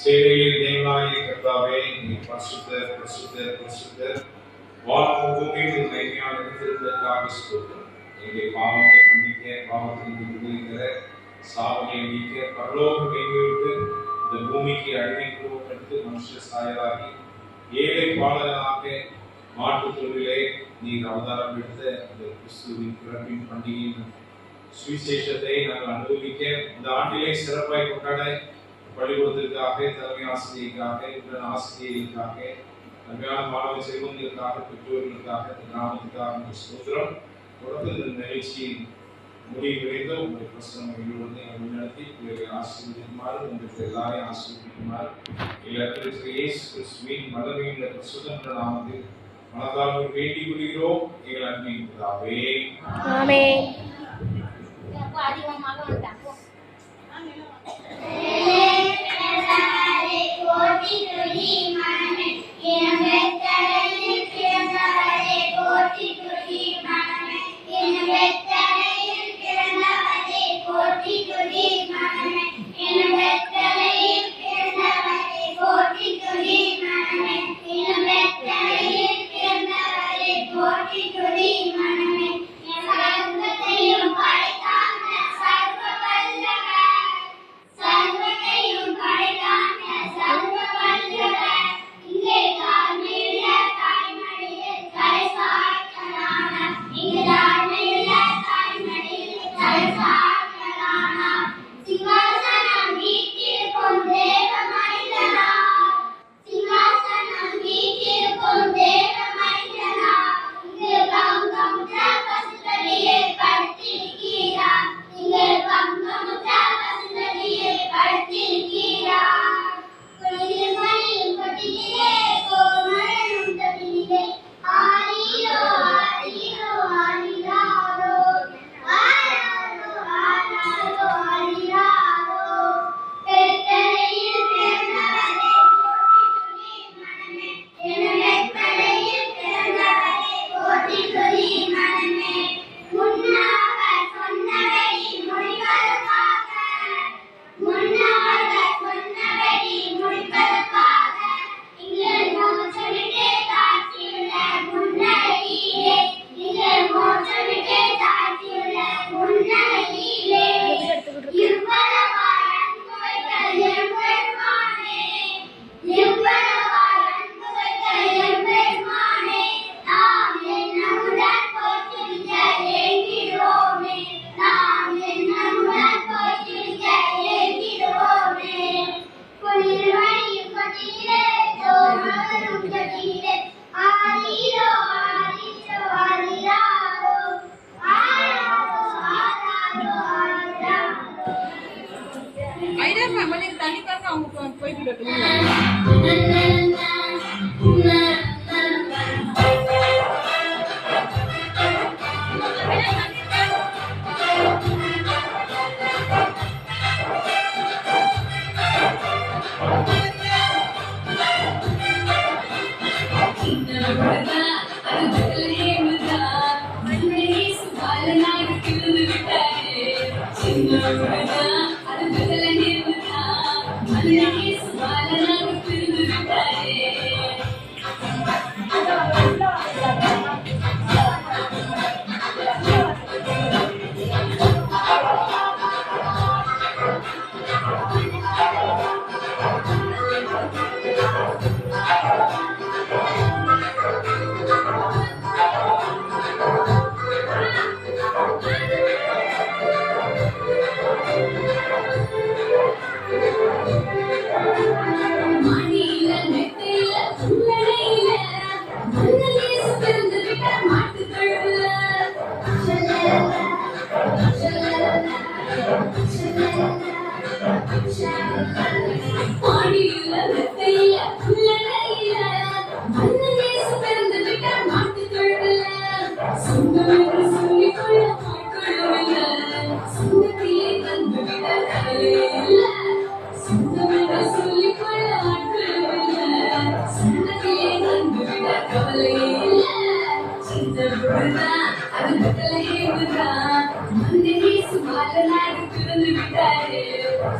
சேனைகளின் தேவனாகிய கர்த்தாவே, நீர் பரிசுத்தர் பரிசுத்தர் பரிசுத்தர். வானமும் பூமியும் மகிமையான திருப்பதற்காக ஸ்தோத்திரம். எங்களுடைய பாவங்களை மன்னிக்க, பாவத்திலிருந்து விடுவிக்கிற, சாபங்களை நீக்க, பரலோகம் கைவிட்டு இந்த பூமிக்கு அடிமைப்படுத்தி மனுஷ சாயலாகி ஏழை பாலகனாக மாட்டுத் தொழுவிலே நீர் அவதாரம் எடுத்த அந்த கிறிஸ்துவின் பிறப்பின் பண்டிகையின் சுவிசேஷத்தை நாங்கள் அனுபவிக்க, இந்த ஆண்டிலே சிறப்பாய் கொண்டாட பள்ளிக்கூடத்திற்காக, தலைமை ஆசிரியருக்காக, ஆசிரியர்களுக்காக, அருமையான மாணவ செல்வங்களுக்காக, பெற்றோர்களுக்காக, கிராமத்துக்காக ஸ்தோத்திரம். தொடர்ந்து இந்த நிகழ்ச்சியின் முடிவு விரைந்து உங்களுடைய பிரசனங்களை முன்னெடுத்தி உங்களை ஆசீர்வதிக்குமாறு, உங்களுக்கு எல்லாரையும் ஆசீர்வதிக்குமாறு எல்லாத்திற்கு இயேசு கிறிஸ்துவின் வல்லமையுள்ள பிரசுத்த நாமத்தில் மனதால் வேண்டிக் கொள்கிறோம். எங்கள் அன்பின் பிதாவே, ஆமென்.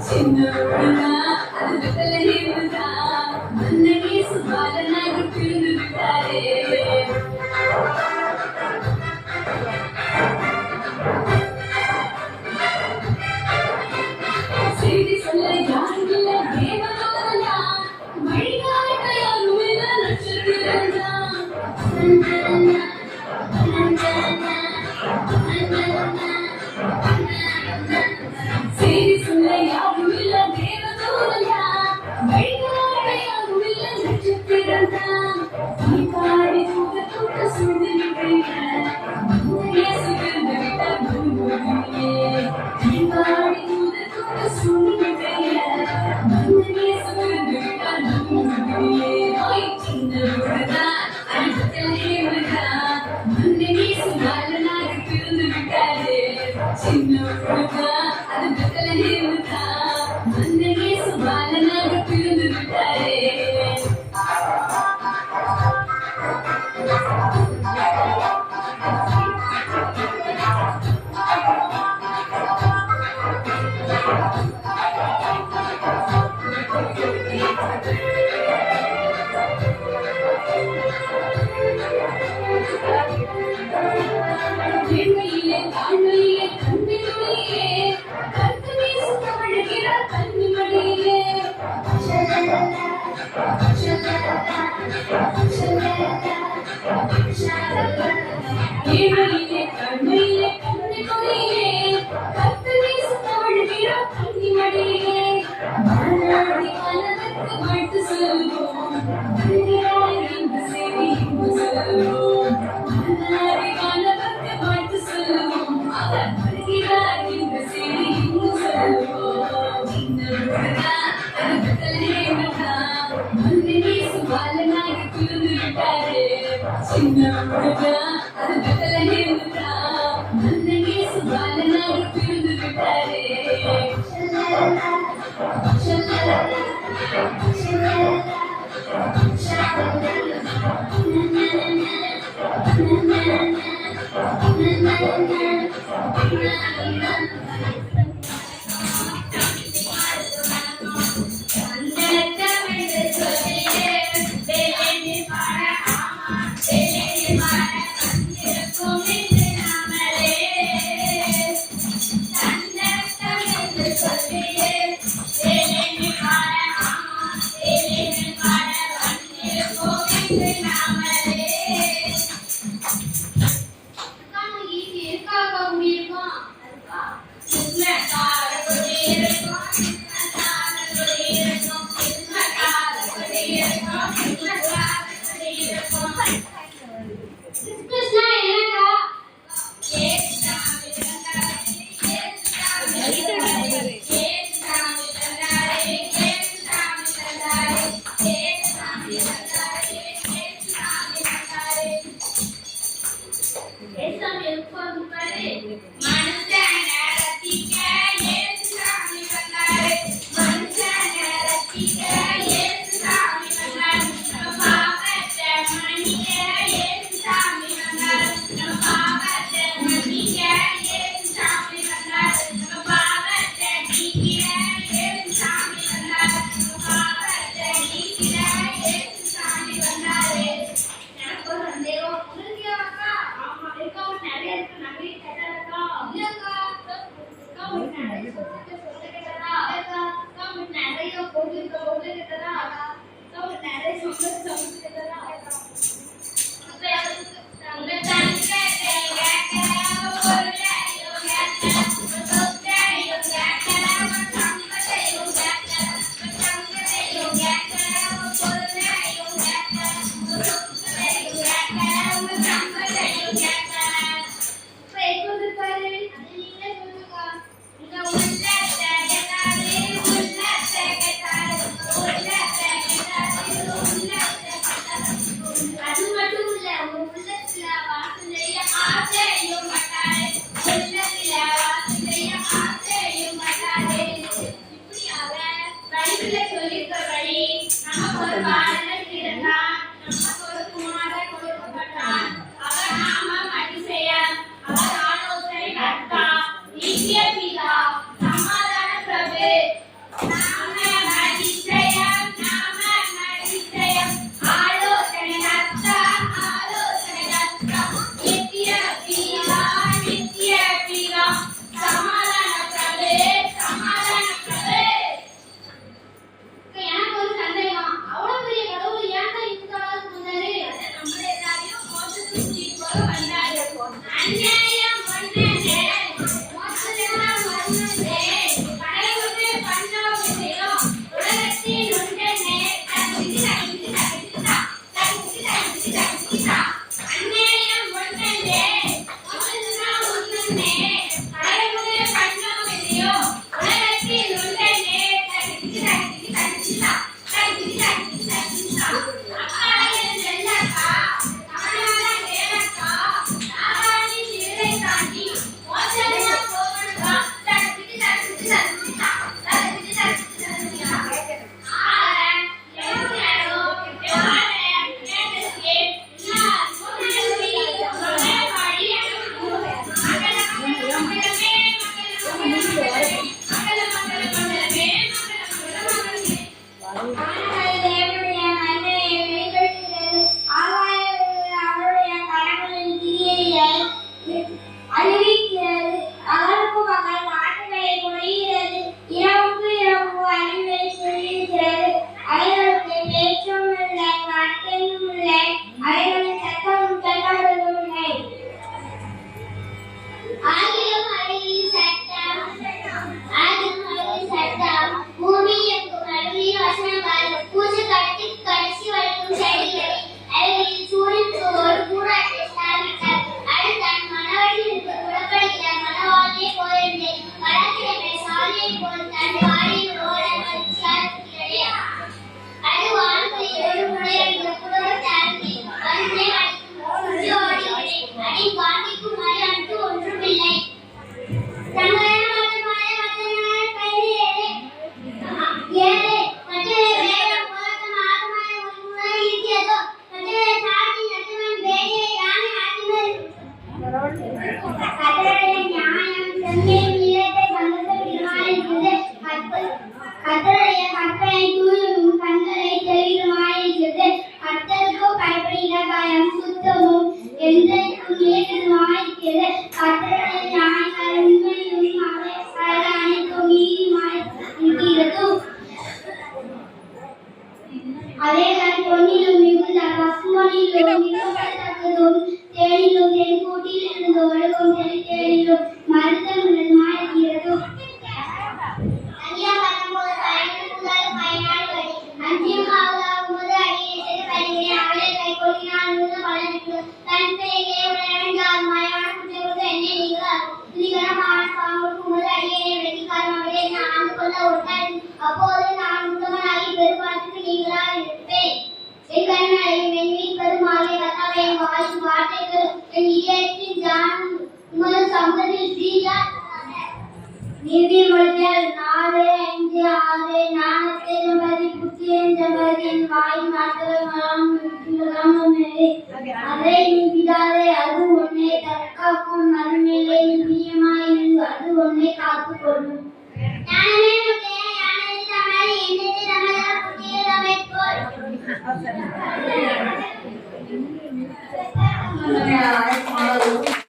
சின்ன சேரி சொல்ல யாரும் இல்ல தேவதூரந்தா வழிகாட்ட யாரும் இல்ல நட்சத்திரந்தான் பாடி தூத தூக்க சூழ்ந்து இயேசு பிறந்து விட்டார் பூமியிலே பாடி தூத தூக்க சூழ்ந்து இயேசு பிறந்து விட்டார் பூமியிலே சின்ன ஊருதான் அன்பத்தில் ஹேமதான் மன்னன் இயேசு பாலனாக பிறந்து விட்டாரே சின்ன ஊருதான் அன்பத்தில் ஹேமதான் மன்னன் இயேசு பாலனாக பிறந்து விட்டாரே ஏழ்மையிலே தாழ்மையிலே கண்ணிமணியிலே கர்த்தர் இயேசு தவழுகிறார் கன்னிமணியிலே ஏழ்மையிலே தாழ்மையிலே கண்ணிமணியிலே கர்த்தர் இயேசு தவழுகிறார் கன்னிமணியிலே மாநாடி மனதுக்கு வாழ்த்து சொல்வோம் வருகிறார் இந்த செய்தி இங்கு சொல்வோம் மாநாடி மனதுக்கு வாழ்த்து சொல்வோம் அவர் வருகிறார் இந்த செய்தி இங்கு சொல்வோம் சின்ன ஊருதான் அன்பத்தில் ஹேமதான் மன்னன் இயேசு பாலனாக பிறந்து விட்டாரே சின்ன ஊருதான் அன்பத்தில் ஹேமதான் மன்னன் இயேசு பாலனாக பிறந்து விட்டாரே நிறைய இருக்கு. அநியாயம் ஒன்றே மோசமெல்லாம் ஒன்றே கடவுளே பண்ணோவில்லையோ உலகத்தில் ஒன்றே அநியாயம் ஒன்றே மோசமெல்லாம் ஒன்றே கடவுளே பண்ணோவில்லையோ உலகத்தில் ஒன்றே